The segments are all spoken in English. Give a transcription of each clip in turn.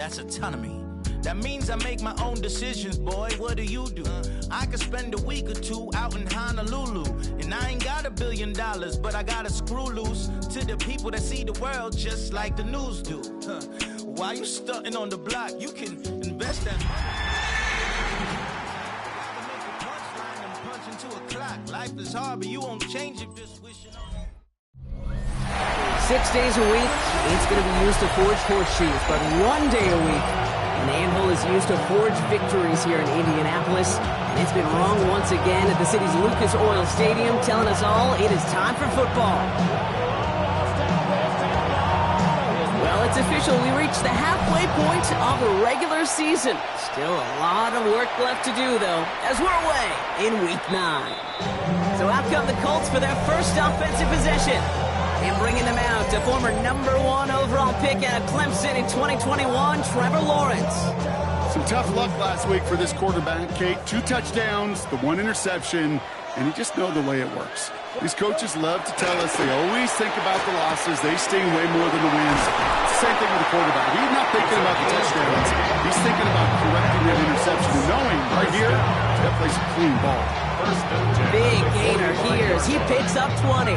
That's autonomy. That means I make my own decisions, boy. What do? I could spend a week or two out in Honolulu, and I ain't got $1 billion, but I got a screw loose to the people that see the world just like the news do. While you stunting on the block, you can invest that money. Punch into a clock. Life is hard, but you won't change it just wishing on. 6 days a week, it's going to be used to forge horseshoes, but 1 day a week, an anvil is used to forge victories here in Indianapolis. And it's been wrong once again at the city's Lucas Oil Stadium, telling us all it is time for football. Well, it's official. We reached the halfway point of the regular season. Still a lot of work left to do, though, as we're away in Week 9. So out come the Colts for their first offensive possession. And bringing them out, a former #1 overall pick out of Clemson in 2021, Trevor Lawrence. Some tough luck last week for this quarterback, Kate. 2 touchdowns, the 1 interception, and you just know the way it works. These coaches love to tell us they always think about the losses. They sting way more than the wins. It's the same thing with the quarterback. He's not thinking about the touchdowns. He's thinking about correcting that interception and knowing right here, that plays a clean ball. Big gainer here as he picks up 20.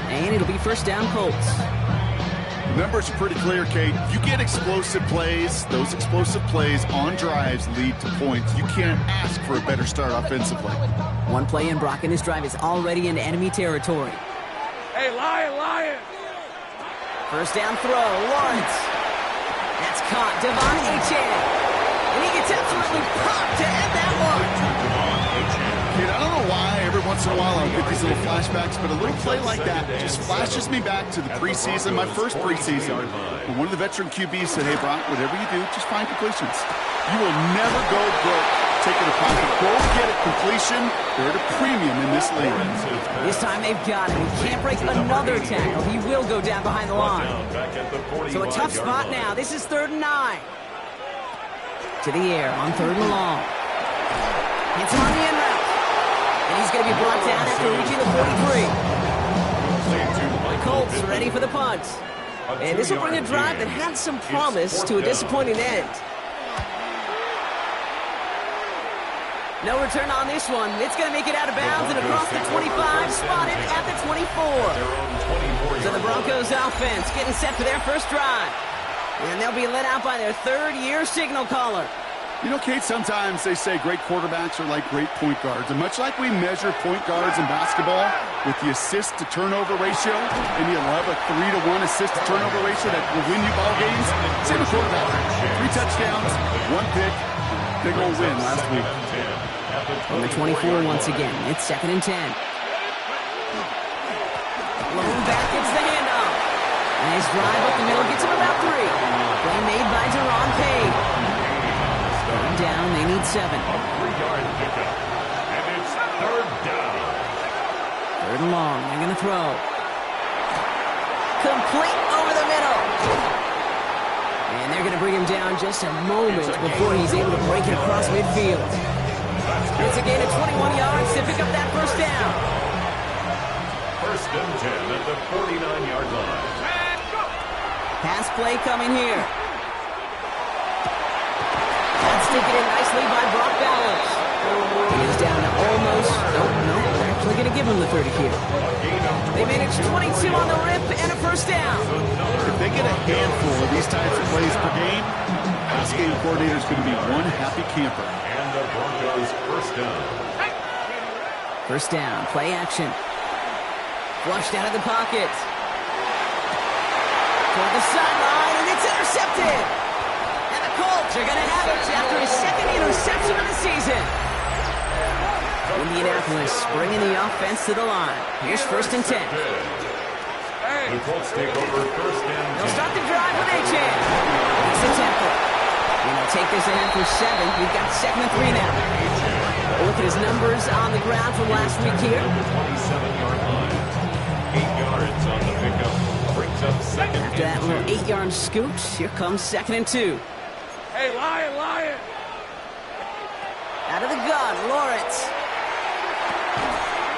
And it'll be first down Colts. The numbers are pretty clear, Kate. You get explosive plays. Those explosive plays on drives lead to points. You can't ask for a better start offensively. One play in, Brock, and his drive is already into enemy territory. Hey, Lion! First down throw, Lawrence. That's caught, Devon Achane. And he gets absolutely popped to end that one. Kate, I don't know why every once in a while I'll get these little flashbacks, but a little play like that just flashes me back to the preseason, my first preseason. When one of the veteran QBs said, hey, Brock, whatever you do, just find completions. You will never go broke taking a pocket. Go get a completion. They're at a premium in this league. This time they've got him. He can't break another tackle. He will go down behind the line. So a tough spot now. This is 3rd and 9. To the air on 3rd and long. It's on the end route. And he's going to be brought down after reaching the 43. The Colts ready for the punt. And this will bring a drive that had some promise to a disappointing end. No return on this one. It's going to make it out of bounds and across the 25, spotted at the 24. So the Broncos offense getting set for their first drive. And they'll be let out by their 3rd-year signal caller. You know, Kate, sometimes they say great quarterbacks are like great point guards. And much like we measure point guards in basketball with the assist-to-turnover ratio, and you love a 3-to-1 assist-to-turnover ratio that will win you ball games, same with quarterback. 3 touchdowns, 1 pick, big old win last week. On the 24 once again, it's 2nd and 10. Lone back gets the handoff. Nice drive up the middle, gets him about 3. Play made by Deron Payne. Down, they need 7. 3-yard pickup, and it's 3rd down. 3rd and long, they're going to throw. Complete over the middle. And they're going to bring him down just a moment before he's able to break it across midfield. It's a gain of 21 yards to pick up that first down. 1st and 10 at the 49-yard line. Pass play coming here. That's taken in nicely by Brock Bowers. He is down to almost, no, they're actually going to give him the 30 here. They managed 22 on the rip and a first down. If they get a handful of these types of plays per game, this game coordinator is going to be one happy camper. And the Broncos first down. First down, play action. Flushed out of the pocket. Toward the sideline, and it's intercepted. And the Colts are going to have it after his 2nd interception of the season. Indianapolis bringing the offense to the line. Here's 1st and 10. The Colts take over 1st and 10. They'll start the drive with Achane. It's the tackle. And they'll take this ahead for 7. We've got 2nd and 3 now. Look at his numbers on the ground from last week here. 27-yard line. 8 yards on the pickup. Brings up 2nd. After that little 8-yard scoot, here comes 2nd and 2. Hey, Lion! Out of the gun, Lawrence.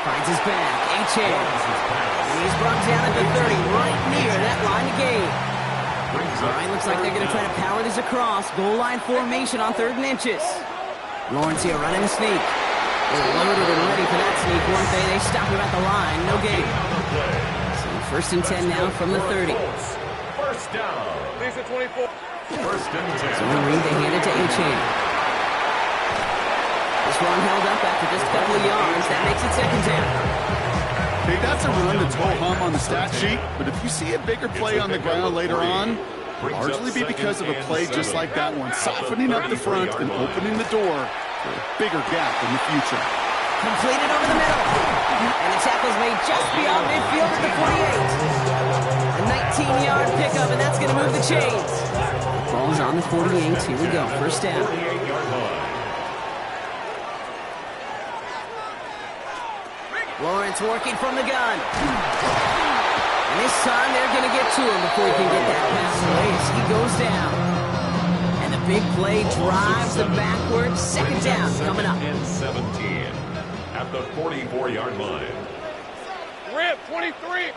Finds his back, Achane. And he's brought down at the 30, right near that line of gain. All right, looks like they're going to try to power this across. Goal line formation on 3rd and inches. Lawrence here running a sneak. They're loaded and ready for that sneak, weren't they? They stop him at the line. No gain. So 1st and 10 now from the 30. First down. These are 24. First and 10. Zone read, they hand it to Achane. This one held up after just a couple of yards. That makes it 2nd down. Hey, that's a run that's ho-hum on the stat sheet, but if you see a bigger play on the ground later on, largely be because of a play just like that one, softening up the front and opening the door for a bigger gap in the future. Completed over the middle. And the tackle's made just beyond midfield at the 48. A 19-yard pickup, and that's going to move the chains. Ball's on the 48. Here we go. First down. Lawrence working from the gun. And this time they're going to get to him before he can get that pass away as he goes down. And the big play drives them backwards. 2nd down coming up. And 17 at the 44-yard line. Rip, 23.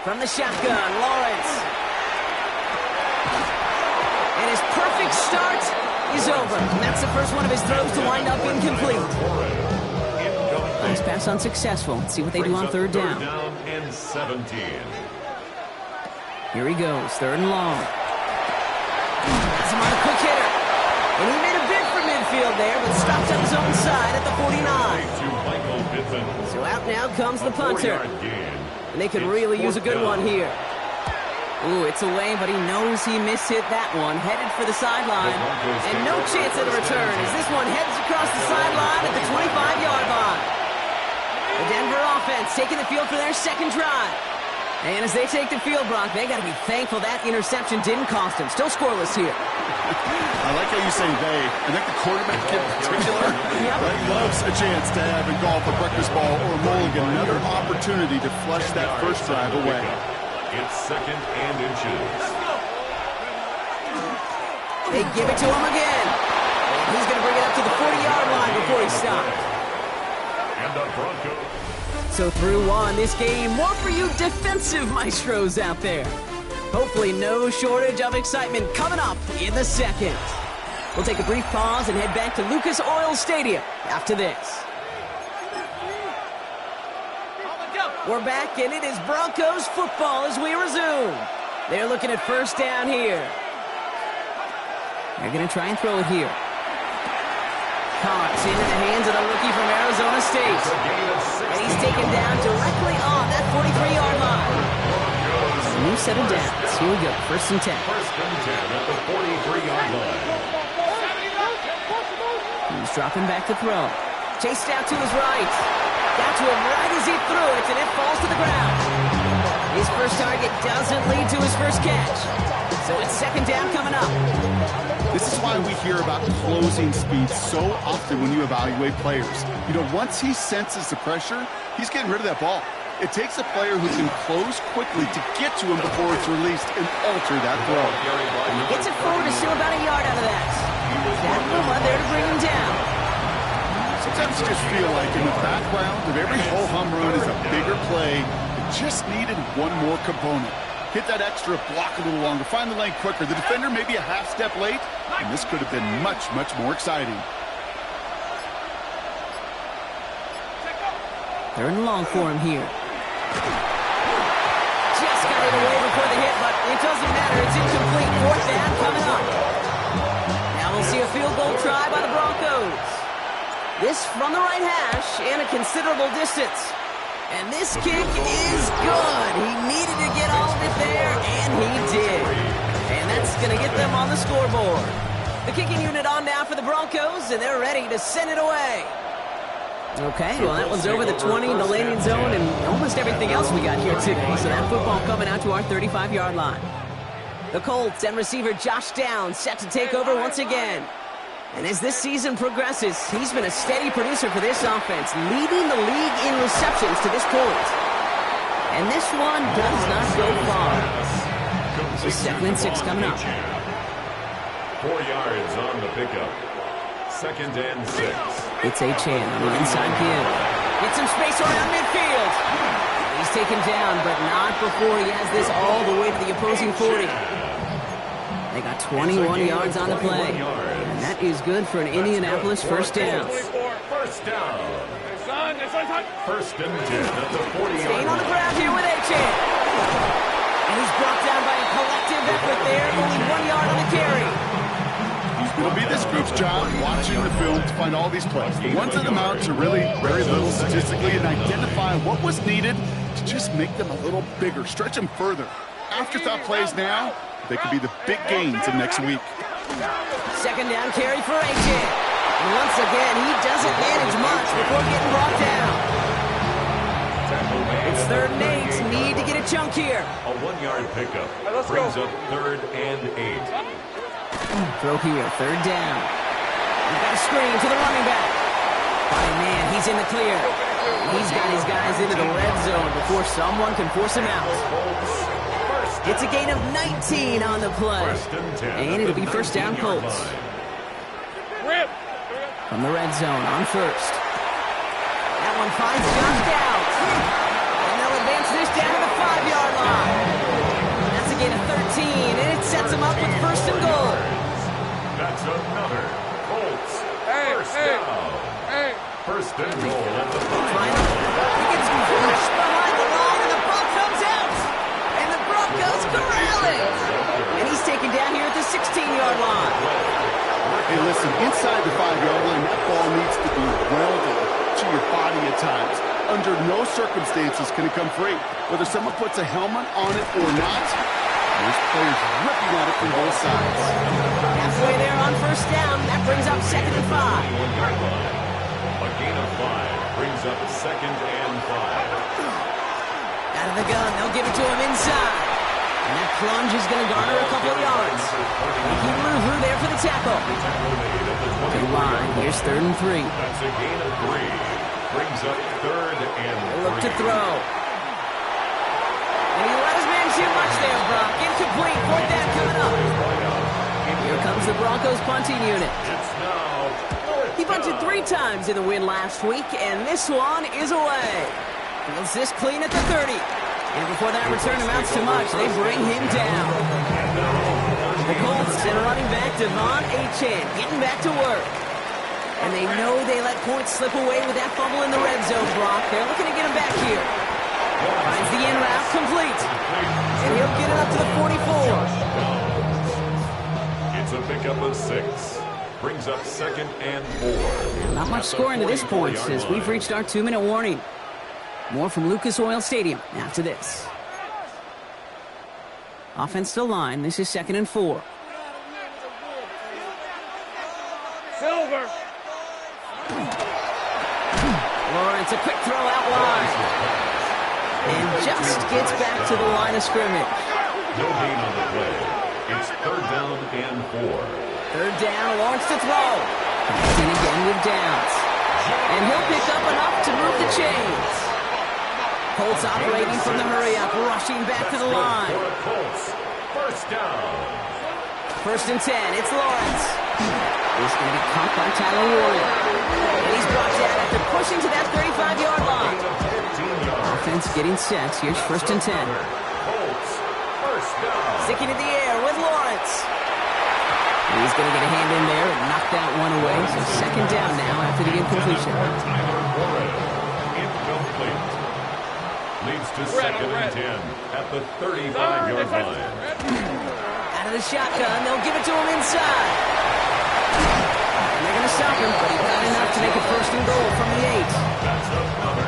From the shotgun, Lawrence. And his perfect start is over. And that's the first one of his throws to wind up incomplete. Nice pass unsuccessful. Let's see what they do on 3rd down. Down and 17. Here he goes, 3rd and long. Has him on a quick hitter. And he made a bid for midfield there, but stopped on his own side at the 49. So out now comes the punter. And they could really use a good one here. Ooh, it's away, but he knows he mishit that one. Headed for the sideline. And no chance at a return as this one heads across the sideline at the 25-yard line. The Denver offense taking the field for their 2nd drive. And as they take the field, Brock, they got to be thankful that interception didn't cost them. Still scoreless here. I like how you say they. I think the quarterback in particular loves a chance to have in golf a breakfast ball or a mulligan. Another opportunity to flush that first drive away. It's 2nd and inches. They give it to him again. He's going to bring it up to the 40-yard line before he stops. And the Broncos. So through one, this game, more for you defensive maestros out there. Hopefully no shortage of excitement coming up in the 2nd. We'll take a brief pause and head back to Lucas Oil Stadium after this. We're back, and it is Broncos football as we resume. They're looking at 1st down here. They're going to try and throw it here. Caught into the hands of the rookie from Arizona State. And he's taken down directly on that 43-yard line. A new set of downs. Here we go, 1st and 10. First and 10 at the 43-yard line. He's dropping back to throw. Chased out to his right. Got to him right as he threw it, and it falls to the ground. His first target doesn't lead to his first catch. So it's 2nd down coming up. This is why we hear about closing speed so often when you evaluate players. You know, once he senses the pressure, he's getting rid of that ball. It takes a player who can close quickly to get to him before it's released and alter that throw. Gets it forward to still about a yard out of that. That one there to bring him down. Sometimes you just feel like in the background of every ho-hum run is a bigger play. It just needed one more component. Hit that extra block a little longer, find the lane quicker. The defender maybe a half step late, and this could have been much, much more exciting. 3rd and long for him here. Just got it away before the hit, but it doesn't matter. It's incomplete. 4th down coming up. Now we'll see a field goal try by the Broncos. This from the right hash and a considerable distance. And this kick is good. He needed to get all of it there, and he did. And that's going to get them on the scoreboard. The kicking unit on now for the Broncos, and they're ready to send it away. Okay, well, that one's over the 20, the landing zone, and almost everything else we got here today. So that football coming out to our 35-yard line. The Colts and receiver Josh Downs set to take over once again. And as this season progresses, he's been a steady producer for this offense, leading the league in receptions to this point. And this one does not go far. So 2nd and 6 coming up. 4 yards on the pickup. 2nd and 6. It's Achane on the inside give. Gets some space around midfield. He's taken down, but not before he has this all the way to the opposing 40. They got 21 yards on the play. And that is good for an Indianapolis first down. First down. First and 10 at the 40-yard Staying on the ground here with Achan. And he's brought down by a collective effort there. Only 1 yard on the carry. It'll be this group's job watching the film to find all these plays. The ones that amount to really very little statistically and identify what was needed to just make them a little bigger, stretch them further. Afterthought plays now, they could be the big gains of next week. Second down carry for Achan. And once again, he doesn't manage much before getting brought down. It's 3rd and 8. Need to get a chunk here. A 1-yard pickup brings up 3rd and 8. Throw here, 3rd down. He's got a screen to the running back. Oh, man, he's in the clear. He's got his guys into the red zone before someone can force him out. It's a gain of 19 on the play. And it'll be first down Colts. From the red zone on first. That one finds Josh Downs. And they'll advance this down to the 5-yard line. That's a gain of 13, and it sets them up with first and goal. That's another Colts first down. First and goal at the 5-yard line. He gets pushed behind the line, and the ball comes out. And the Broncos corral it. And he's taken down here at the 16-yard line. Hey, listen, inside the 5-yard line, that ball needs to be welded to your body at times. Under no circumstances can it come free. Whether someone puts a helmet on it or not, there's players ripping at it from both sides. Halfway there on first down, that brings up 2nd and 5. A gain of 5 brings up 2nd and 5. Out of the gun, they'll give it to him inside. And that plunge is going to garner a couple of yards. Keep moving through there for the tackle. To the line, here's 3rd and 3. That's a gain of 3. Brings up 3rd and 3. Look to throw. And he let his man too much there, Brock. Incomplete. 4th down coming up. Here comes the Broncos punting unit. He punted 3 times in the win last week, and this one is away. Fields this clean at the 30. And before that return amounts to much, they bring him down. The Colts send running back Devon Achan getting back to work. And they know they let points slip away with that fumble in the red zone, Brock. They're looking to get him back here. Finds the in route complete. And he'll get it up to the 44. It's a pickup of 6. Brings up 2nd and 4. Not much scoring to this point as we've reached our 2-minute warning. More from Lucas Oil Stadium after this. Offense to line. This is 2nd and 4. Silver. Lawrence, a quick throw out wide. And just gets back to the line of scrimmage. No gain on the play. It's 3rd down and 4. 3rd down, Lawrence to throw. Connecting again with Downs. And he'll pick up enough to move the chains. Colts operating from the hurry-up, rushing back to the line. Colts, first down. 1st and 10, it's Lawrence. He's going to be caught by Tyler Warren. And he's brought down after pushing to that 35-yard line. Offense getting set. Here's 1st and 10. Colts, first down. Sticking in the air with Lawrence. He's going to get a hand in there and knock that one away. So 2nd down now after the incompletion. Tyler Warren, incomplete. Leads to 2nd and 10 at the 35-yard line. Out of the shotgun, they'll give it to him inside. And they're going to stop him, but he got enough to make it 1st and goal from the 8. That's another.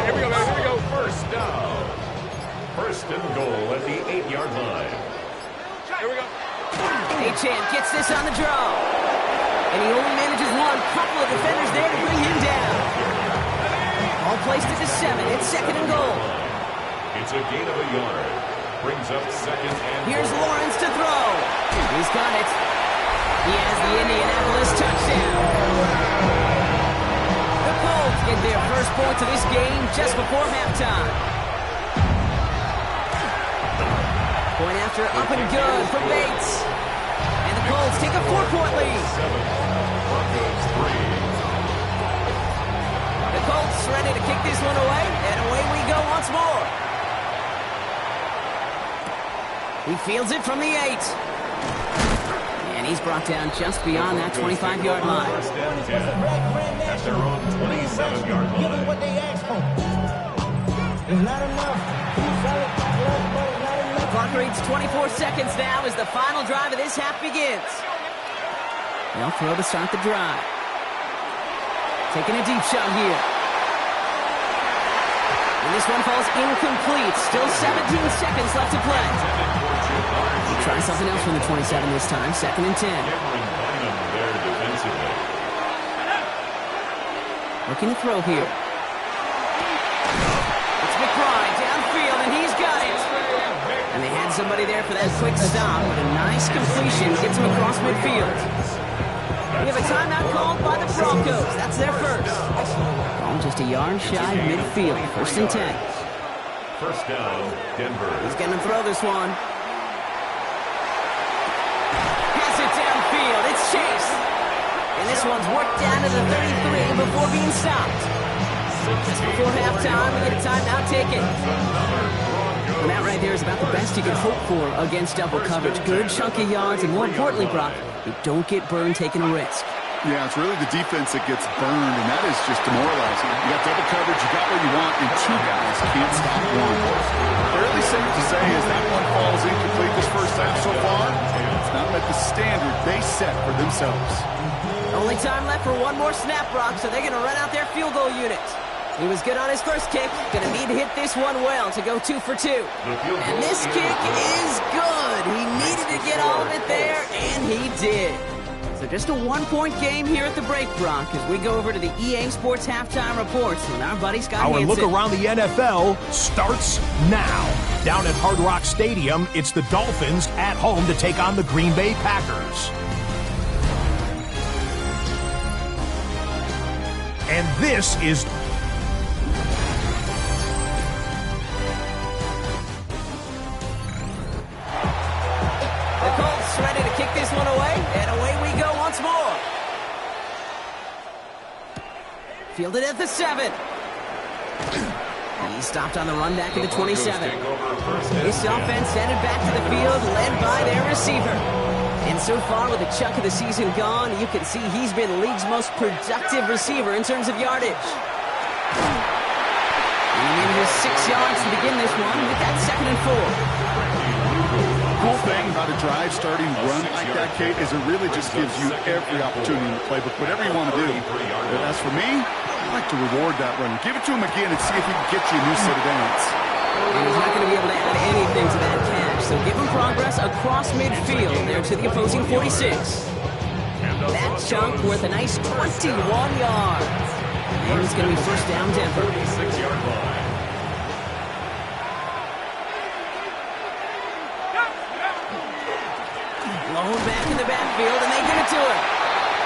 Here we go, man. Here we go. First down. 1st and goal at the 8-yard line. Here we go. Achan gets this on the draw. And he only manages one. Couple of defenders there to bring him down. All placed at the 7. It's 2nd and goal. It's a gain of a yard. Brings up 2nd and Here's Lawrence to throw. He's got it. He has the Indianapolis touchdown. The Colts get their first points of this game just before halftime. Point after up and good for Bates. And the Colts take a 4-point lead. 7. Broncos 3. The Colts ready to kick this one away, and away we go once more. He fields it from the 8. he's brought down just beyond that 25-yard line. First and 10 at their own 27-yard line. Give them what they asked for. It's not enough. The clock reads 24 seconds now as the final drive of this half begins. They'll throw to start the drive. Taking a deep shot here. And this one falls incomplete. Still 17 seconds left to play. Try something else from the 27 this time. 2nd and 10. Looking to throw here. It's McBride downfield, and he's got it. And they had somebody there for that quick stop. But a nice completion gets him across midfield. We have a timeout called by the Broncos. That's their first. Oh, just a yard shy of midfield. 1st and 10. First down, Denver. He's going to throw this one. Pass it downfield. It's Chase. And this one's worked down to the 33 before being stopped. Just before halftime, we get a timeout taken. And that right there is about the best you can hope for against double coverage. Good chunky yards, and more importantly, Brock, you don't get burned taking a risk. Yeah, it's really the defense that gets burned, and that is just demoralizing. You got double coverage, you got what you want, and 2 guys can't stop one. Fairly safe to say as that one falls incomplete this first half so far, it's not met the standard they set for themselves. Only time left for one more snap, Brock, so they're going to run out their field goal unit. He was good on his first kick. Going to need to hit this one well to go 2 for 2. And this kick is good. He needed to get all of it there, and he did. So just a 1-point game here at the break, Brock, as we go over to the EA Sports Halftime Reports with our buddy Scott Our Hansen. look around the NFL starts now. Down at Hard Rock Stadium, it's the Dolphins at home to take on the Green Bay Packers. And this is... The Colts ready to kick this one away, and away we go once more. Fielded at the 7. He stopped on the run back at the 27. This offense headed back to the field, led by their receiver. And so far, with a chunk of the season gone, you can see he's been the league's most productive receiver in terms of yardage. And in just 6 yards to begin this one with that 2nd and 4. Cool thing about a drive starting run like that, Kate, is it really just gives you every opportunity in the playbook, whatever you want to do. But as for me, I like to reward that run. Give it to him again and see if he can get you a new set of downs. And he's not going to be able to add anything to that catch, so give him progress across midfield there to the opposing 46. That chunk worth a nice 21 yards. And it's going to be first down Denver. 6-yard line. Blown back in the backfield, and they give it to him.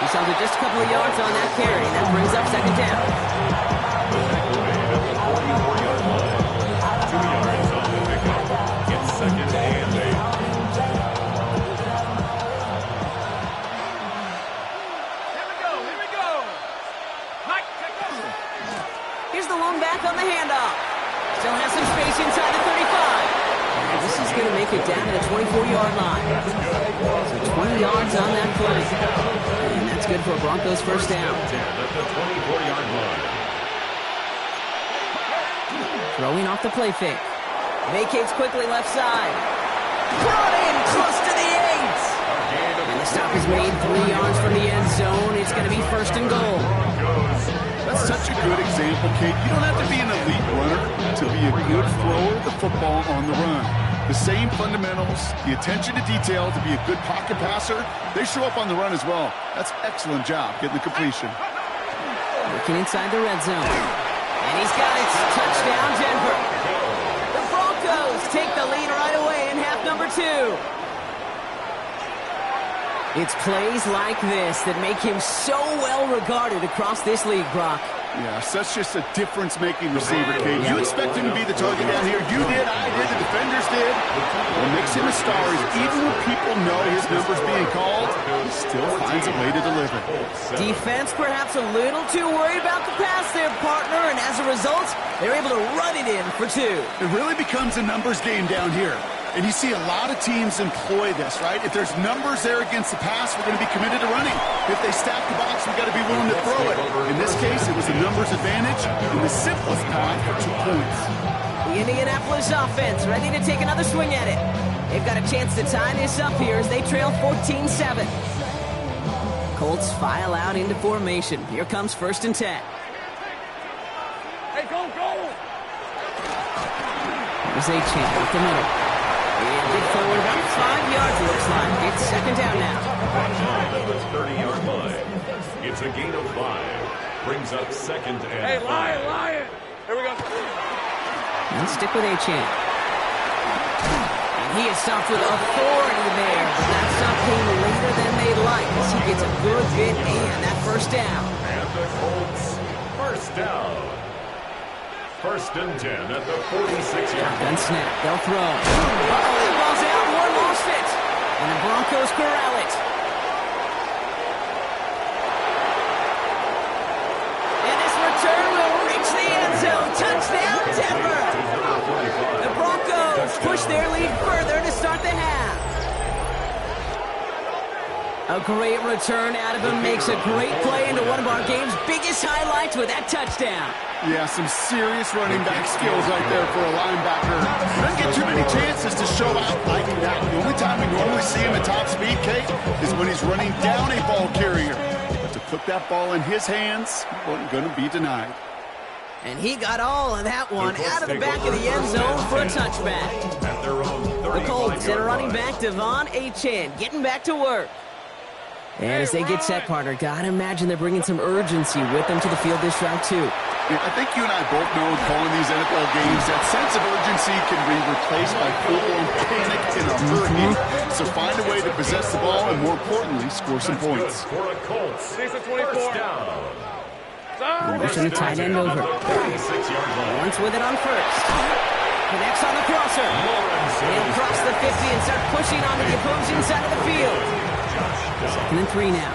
He's held it just a couple of yards on that carry, and that brings up 2nd down. 2 yards on the pickup. It's 2nd and 8. Here we go. Mike, check over. Here's the lone back on the handoff. Still has some space inside the 35. And this is going to make it down to the 24-yard line. So 20 yards on that play. And that's good for a Broncos first down. 10 at the 24-yard line. Throwing off the play fake. Vacates quickly left side. Brought in close to the 8. And the stop is made 3 yards from the end zone. It's going to be 1st and goal. That's such a good example, Kate. You don't have to be an elite runner to be a good thrower of the football on the run. The same fundamentals, the attention to detail to be a good pocket passer, they show up on the run as well. That's excellent job getting the completion. Working inside the red zone. And he's got it. Touchdown, Denver. The Broncos take the lead right away in half number 2. It's plays like this that make him so well regarded across this league, Brock. Yeah, such just a difference-making receiver, Kate. You expect him to be the target down here. You did, I did, the defenders did. What makes him a star is even when people know his number's being called, he still finds a way to deliver. Defense perhaps a little too worried about the pass there, partner, and as a result, they're able to run it in for 2. It really becomes a numbers game down here. And you see a lot of teams employ this, right? If there's numbers there against the pass, we're going to be committed to running. If they stack the box, we've got to be willing to throw it. In this case, it was a numbers advantage and the simplest path for 2 points. The Indianapolis offense ready to take another swing at it. They've got a chance to tie this up here as they trail 14-7. Colts file out into formation. Here comes 1st and 10. Hey, go! There's a chance up the middle. And big forward about 5 yards, looks like. It's 2nd down now. At the 30-yard line. It's a gain of 5. Brings up 2nd and 5. Hey, Lion! Here we go. And stick with A-Chan. And he is stopped with authority there, but that stop came later than they'd like as he gets a good bit and that 1st down. And the Colts, 1st down. 1st and 10 at the 46-yard Gun line. snap. They'll throw. Uh-oh, that ball's out. Warren lost it. And the Broncos corral it. And this return will reach the end zone. Touchdown, Denver. The Broncos push their lead further to start the half. A great return out of him. Makes a great play into one of our game's biggest highlights with that touchdown. Yeah, some serious running back skills right there for a linebacker. Doesn't get too many chances to show out like that. The only time we normally see him at top speed, Kate, is when he's running down a ball carrier. But to put that ball in his hands, he wasn't going to be denied. And he got all of that one out of the back of the end zone for a touchback. The Colts and running back Devon A-Chan getting back to work. And as they get set, partner, gotta imagine they're bringing some urgency with them to the field this round, too. Yeah, I think you and I both know in calling these NFL games that sense of urgency can be replaced by full-blown panic in a hurry. So find a way to possess the ball and, more importantly, score some points. For a Colts, 1st down. Motion a tight end over. Lawrence with it on 1st. Connects on the crosser. He'll cross the 50 and start pushing onto the opposing side of the field. 2nd and 3 now.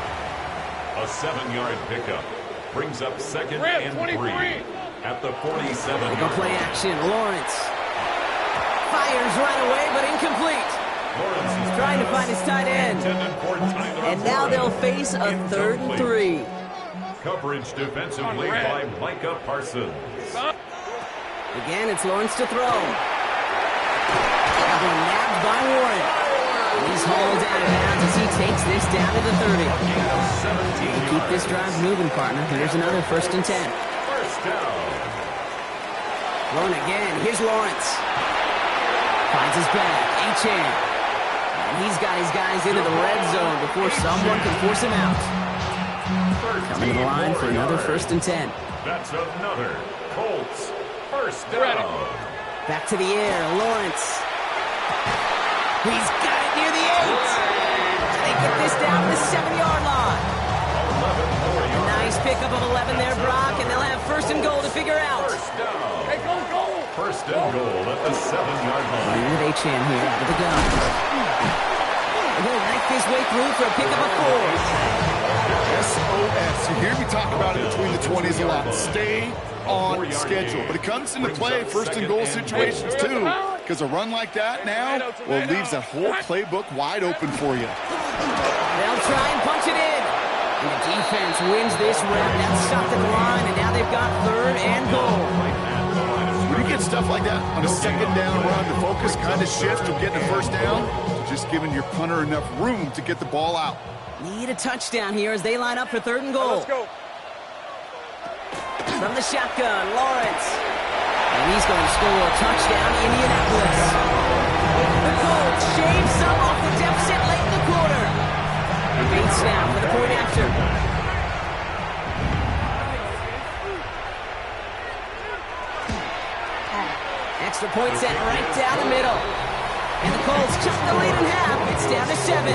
A 7-yard pickup. Brings up 2nd and 3 at the 47. Go play action. Lawrence fires right away, but incomplete. He's trying to find his tight end. And now they'll face a 3rd and 3. Coverage defensively by Micah Parsons. Again, it's Lawrence to throw. And they're nabbed by Warren. He's hauled out of bounds as he takes this down to the 30. They keep this drive moving, partner. Here's another 1st and 10. 1st down. Thrown again. Here's Lawrence. Finds his back. A-Chan. And he's got his guys into the red zone before someone can force him out. Coming to the line for another 1st and 10. That's another Colts 1st down. Back to the air. Lawrence. He's got it near the 8. They get this down to the 7-yard line. A nice pickup of 11 there, Brock, and they'll have 1st and goal to figure out. 1st down. Hey, go! 1st and goal at the 7-yard line. With A-Chan here out of the gun. And he'll make his way through for a pickup of 4. SOS. You hear me talk about it between the 20s a lot. Stay on schedule. But it comes into play 1st and goal situations, too. Because a run like that now, well, it leaves that whole playbook wide open for you. They'll try and punch it in. And the defense wins this rep. Now stopped at the line, and now they've got 3rd and goal. When you get stuff like that on a 2nd down run, the focus kind of shifts from getting a 1st down to just giving your punter enough room to get the ball out. Need a touchdown here as they line up for 3rd and goal. Let's go. From the shotgun, Lawrence. And he's going to score a touchdown, Indianapolis. The Colts shave some off the deficit late in the quarter. Bates now for the point after. Extra point set right down the middle. And the Colts cut the lead in half. It's down to 7.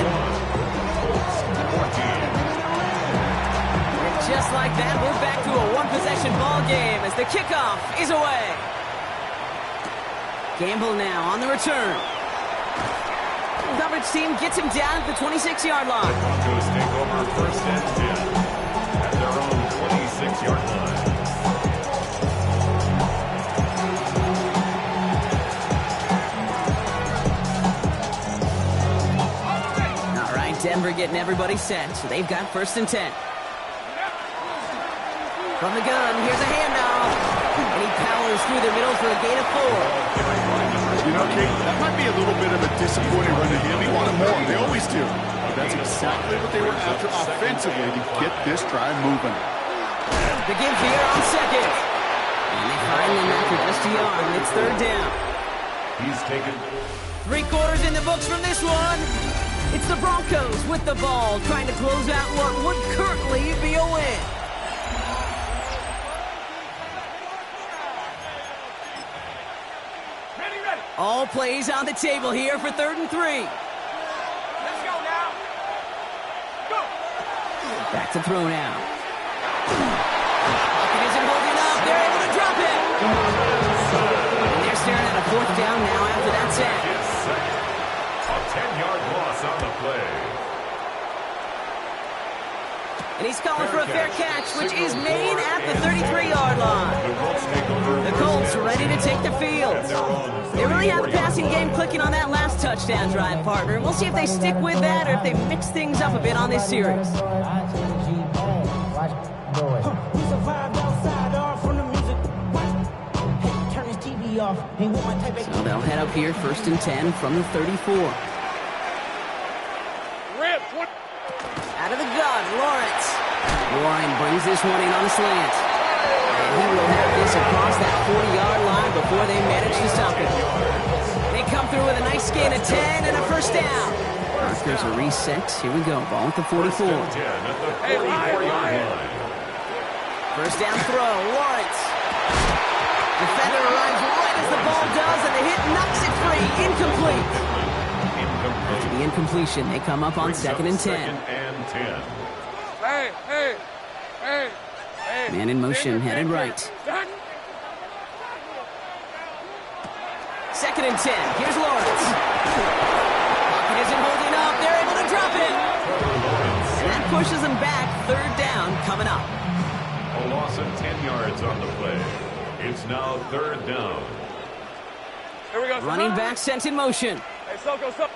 And just like that, we're back to a one-possession ball game as the kickoff is away. Gamble now on the return. Coverage team gets him down at the 26-yard line. Broncos take over 1st and 10 at their own 26-yard line. getting everybody set, so they've got 1st and 10. From the gun, here's a handoff. And he powers through the middle for a gain of 4. You know, Kate, that might be a little bit of a disappointing run to him. He wanted more. They always do. But that's exactly what they were after offensively to get this drive moving. The give here on 2nd. And they finally knock it SDR, and it's 3rd down. He's taken 3 quarters in the books from this one. It's the Broncos with the ball, trying to close out what would currently be a win. All plays on the table here for 3rd and 3. Let's go now. Go. Back to throw now. It isn't holding up. They're able to drop it. And they're staring at a 4th down now after that sack. a 10-yard loss on the play. And he's calling for a fair catch, which is made at the 33-yard line. The Colts ready to take the field. They really have the passing game clicking on that last touchdown drive, partner. We'll see if they stick with that or if they mix things up a bit on this series. So they'll head up here, 1st and 10 from the 34. Out of the gun, Lawrence. Warren brings this one in on a slant. And he will have this across that 40-yard line before they manage to stop it. They come through with a nice gain of 10 and a 1st down. Markers are reset. Here we go. Ball at the 44. 1st down throw, Lawrence. Defender arrives right as the ball does, and the hit knocks it free. Incomplete. After the incompletion, they come up on 2nd and 10. Hey. Man in motion, headed right. 2nd and 10. Here's Lawrence. Pocket isn't holding up. They're able to drop it. And that pushes them back. 3rd down coming up. A loss of 10 yards on the play. It's now 3rd down. Here we go. Running back sent in motion. Hey, Soko. 3rd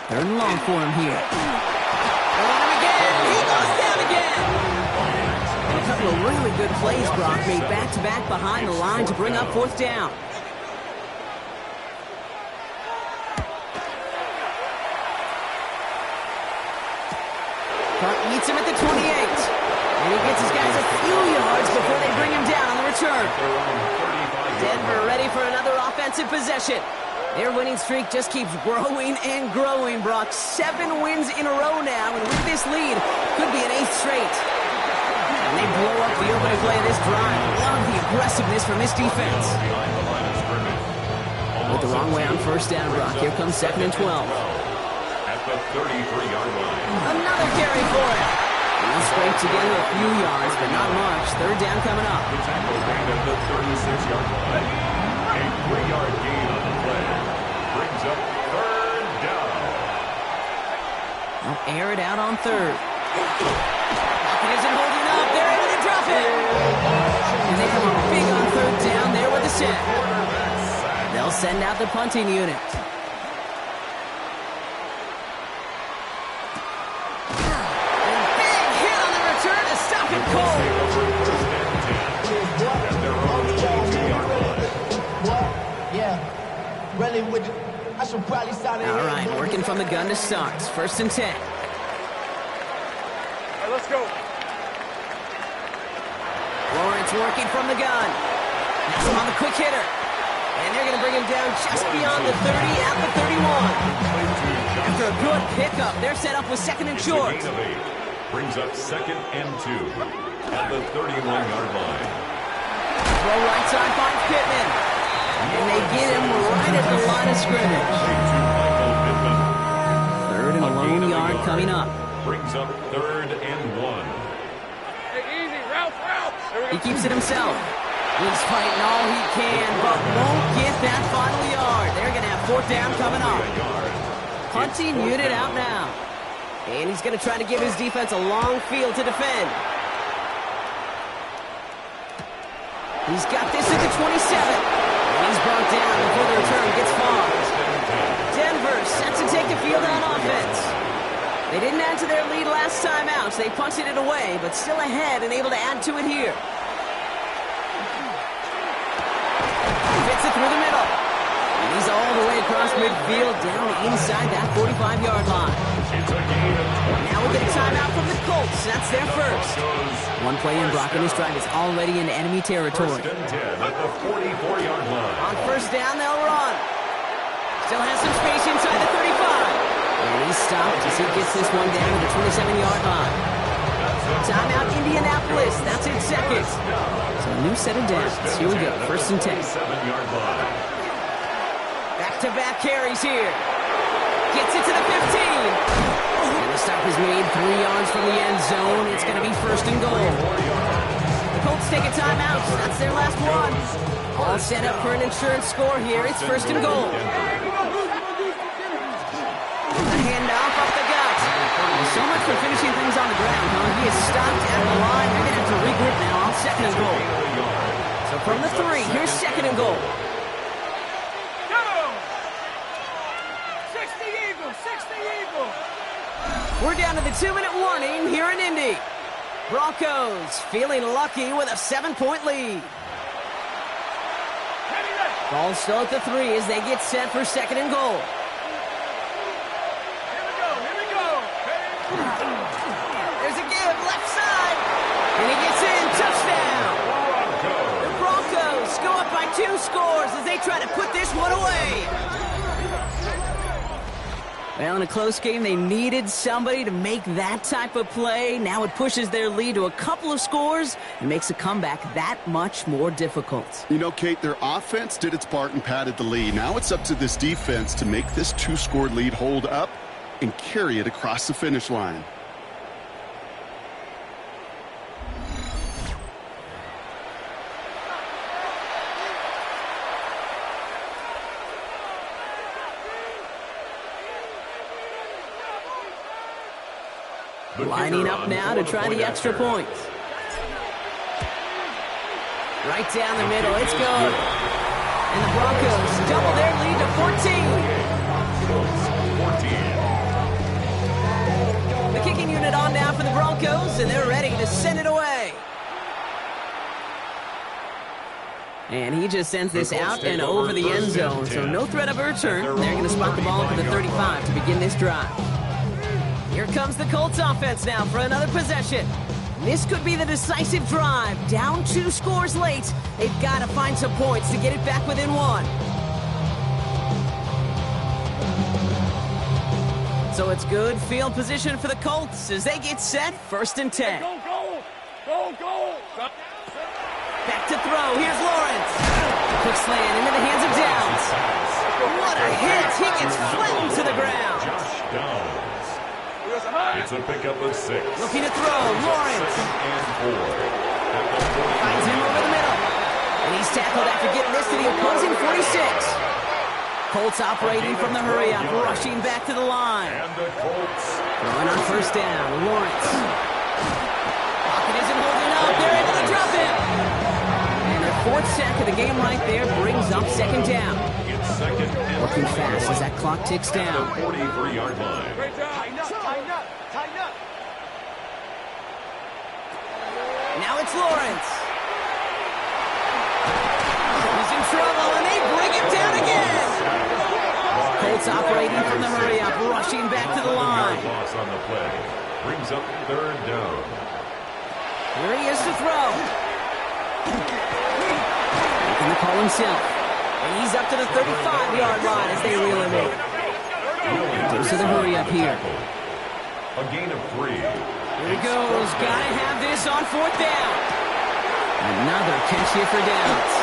and long for him here. On him again. He goes down again. And a couple of really good plays, Brock, made back-to-back behind the line to bring up 4th down. Clark meets him at the 28. And he gets his guys a few yards before they bring him down on the return. Denver ready for another offensive possession. Their winning streak just keeps growing and growing, Brock. 7 wins in a row now, and with this lead, could be an 8th straight. And they blow up the opening play of this drive. Love the aggressiveness from this defense. With the wrong way on 1st down, Brock. Here comes 2nd and 12. At the 33-yard line. Another carry for it. They'll scrape together a few yards, but not much. 3rd down coming up. The tackle made at the 36-yard line. A 3-yard gain on the play. Brings up 3rd down. They'll air it out on 3rd. Pocket isn't holding up. They're able to drop it. And they come up big on 3rd down there with the sack. They'll send out the punting unit. All right, working from the gun to start. 1st and 10. Hey, let's go. Lawrence working from the gun. Has him on the quick hitter. And they're going to bring him down just beyond the 30 at the 31. After a good pickup, they're set up with 2nd and short. Brings up 2nd and 2 at the 31-yard line. Throw right side by Pittman. And they get him right at the line of scrimmage. 3rd and a lone yard coming up. Brings up 3rd and 1. Hey, easy. Route. He keeps it himself. He's fighting all he can, but won't get that final yard. They're going to have 4th down coming up. Punting unit out now. And he's going to try to give his defense a long field to defend. He's got this at the 27. And he's brought down before the return gets far. Denver set to take the field on offense. They didn't add to their lead last time out, so they punted it away, but still ahead and able to add to it here. Fits it through the middle. And he's all the way across midfield, down inside that 45-yard line. Now we'll get a timeout from the Colts. That's their first. One play in, Brock and his drive is already into enemy territory. First and 10 at the 44-yard line. On first down, they'll run. Still has some space inside the 35. And he's stopped as he gets this one down to the 27-yard line. Timeout, Indianapolis. That's in seconds. So a new set of downs. Here we go. First and 10. Back-to-back carries here. Gets it to the 15. And the stop is made 3 yards from the end zone. It's going to be first and goal. The Colts take a timeout. That's their last one. All set up for an insurance score here. It's first and goal. A handoff up the gut. So much for finishing things on the ground, huh? He is stopped at the line. They're going to have to regroup now on second and goal. So from the 3, here's second and goal. Go! 60 Eagles, 60 Eagles. We're down to the 2-minute warning here in Indy. Broncos feeling lucky with a 7-point lead. Ball still at the 3 as they get set for second and goal. There's a give, left side. And he gets in, touchdown. The Broncos go up by 2 scores as they try to put this one away. Well, in a close game, they needed somebody to make that type of play. Now it pushes their lead to a couple of scores and makes a comeback that much more difficult. You know, Kate, their offense did its part and padded the lead. Now it's up to this defense to make this 2-score lead hold up and carry it across the finish line. Lining up now to try the extra point. Right down the middle, it's good. And the Broncos double their lead to 14. The kicking unit on now for the Broncos, and they're ready to send it away. And he just sends this out and over the end zone, so no threat of a return. They're going to spot the ball for the 35 to begin this drive. Here comes the Colts offense now for another possession. This could be the decisive drive. Down 2 scores late. They've got to find some points to get it back within 1. So it's good field position for the Colts as they get set. First and 10. Go, go, go, go. Back to throw. Here's Lawrence. Quick slant into the hands of Downs. What a hit. He gets flattened to the ground. It's a pickup of 6. Looking to throw. Lawrence. And 4. Finds him over the middle. And he's tackled after getting this to the opposing 46. Colts operating from the hurry-up, rushing back to the line. And the Colts. Throwing on first down. Lawrence. Pocket isn't holding up. They're able to drop him. And their 4th sack of the game right there brings up second down. It's second and Working fast as that clock ticks down. 43-yard line. Great job. Tighten up. Now it's Lawrence. He's in trouble, and they bring him down again. Colts operating from the hurry-up, rushing back to the line. Loss on the play. Brings up third down. Here he is to throw. Making the call himself. And he's up to the 35-yard line as they reel him in. Goes to the hurry-up here. A gain of 3. Here he goes. Gotta have this on 4th down. Another catch here for Downs.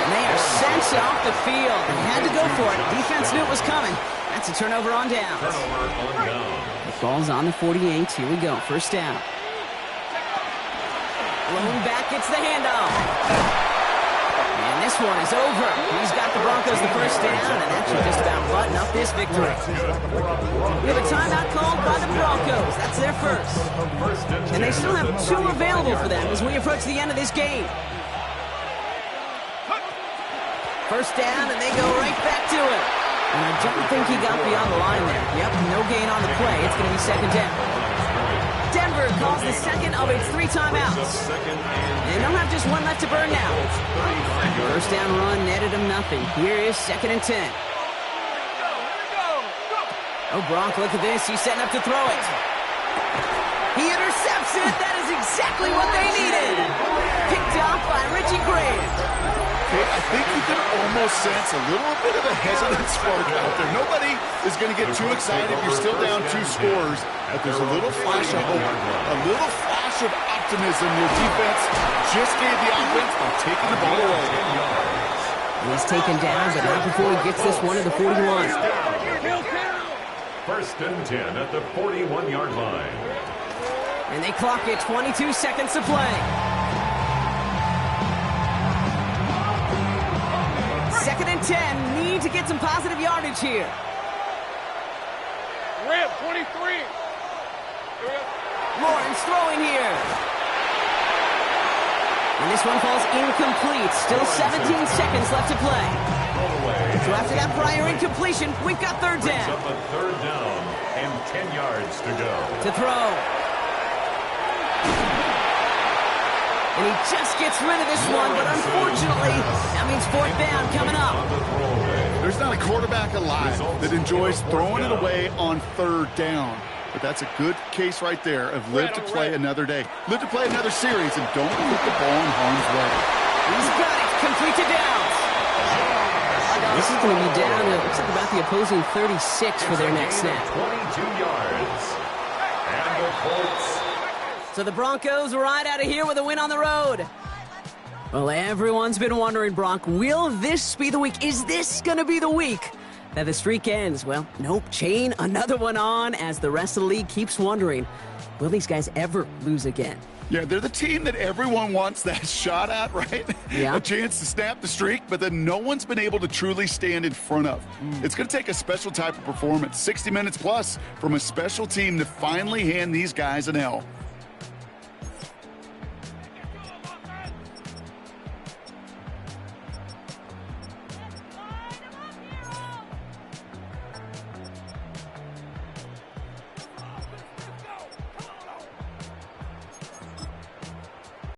And they are sent off the field. They had to go for it. Defense knew it was coming. That's a turnover on Downs. Turnover on down. The ball's on the 48. Here we go. First down. Blown back gets the handoff. And this one is over. He's got the Broncos the first down, and that should just about button up this victory. We have a timeout called by the Broncos. That's their first. And they still have 2 available for them as we approach the end of this game. First down, and they go right back to it. And I don't think he got beyond the line there. Yep, no gain on the play. It's going to be second down. Denver calls the second of its 3 timeouts. And they'll have just one left to burn now. First down run netted him nothing. Here is second and 10. Oh, Bronk, look at this. He's setting up to throw it. He intercepts it. That is exactly what they needed. Picked off by Richie Grant. Okay, I think you can almost sense a little bit of a hesitant spark out there. Nobody is going to get too excited if you're still down 2 scores, but there's a little flash of hope, a little flash of optimism. Your defense just gave the offense by taking the ball away. He's taken down, but not before he gets this one to the 41. First and 10 at the 41-yard line. And they clock it, 22 seconds to play. Second and 10, need to get some positive yardage here. Rip, 23. Lawrence throwing here. And this one falls incomplete. Still 17 seconds left to play. So after that prior incompletion, we've got third down. Up a third down and 10 yards to go. To throw. And he just gets rid of this one, but unfortunately, that means fourth down coming up. There's not a quarterback alive that enjoys throwing it away on third down. But that's a good case right there of live to play another day. Live to play another series and don't put the ball in harm's way. He's got it. Complete to Downs. This is going to be down to, looks like about the opposing 36 for their next snap. 22 yards. And the Colts. So the Broncos ride out of here with a win on the road. Well, everyone's been wondering, Bronk, will this be the week? Is this going to be the week that the streak ends? Well, nope. Chain another one on as the rest of the league keeps wondering, will these guys ever lose again? Yeah, they're the team that everyone wants that shot at, right? Yeah. A chance to snap the streak, but then no one's been able to truly stand in front of. It's going to take a special type of performance, 60 minutes plus, from a special team to finally hand these guys an L.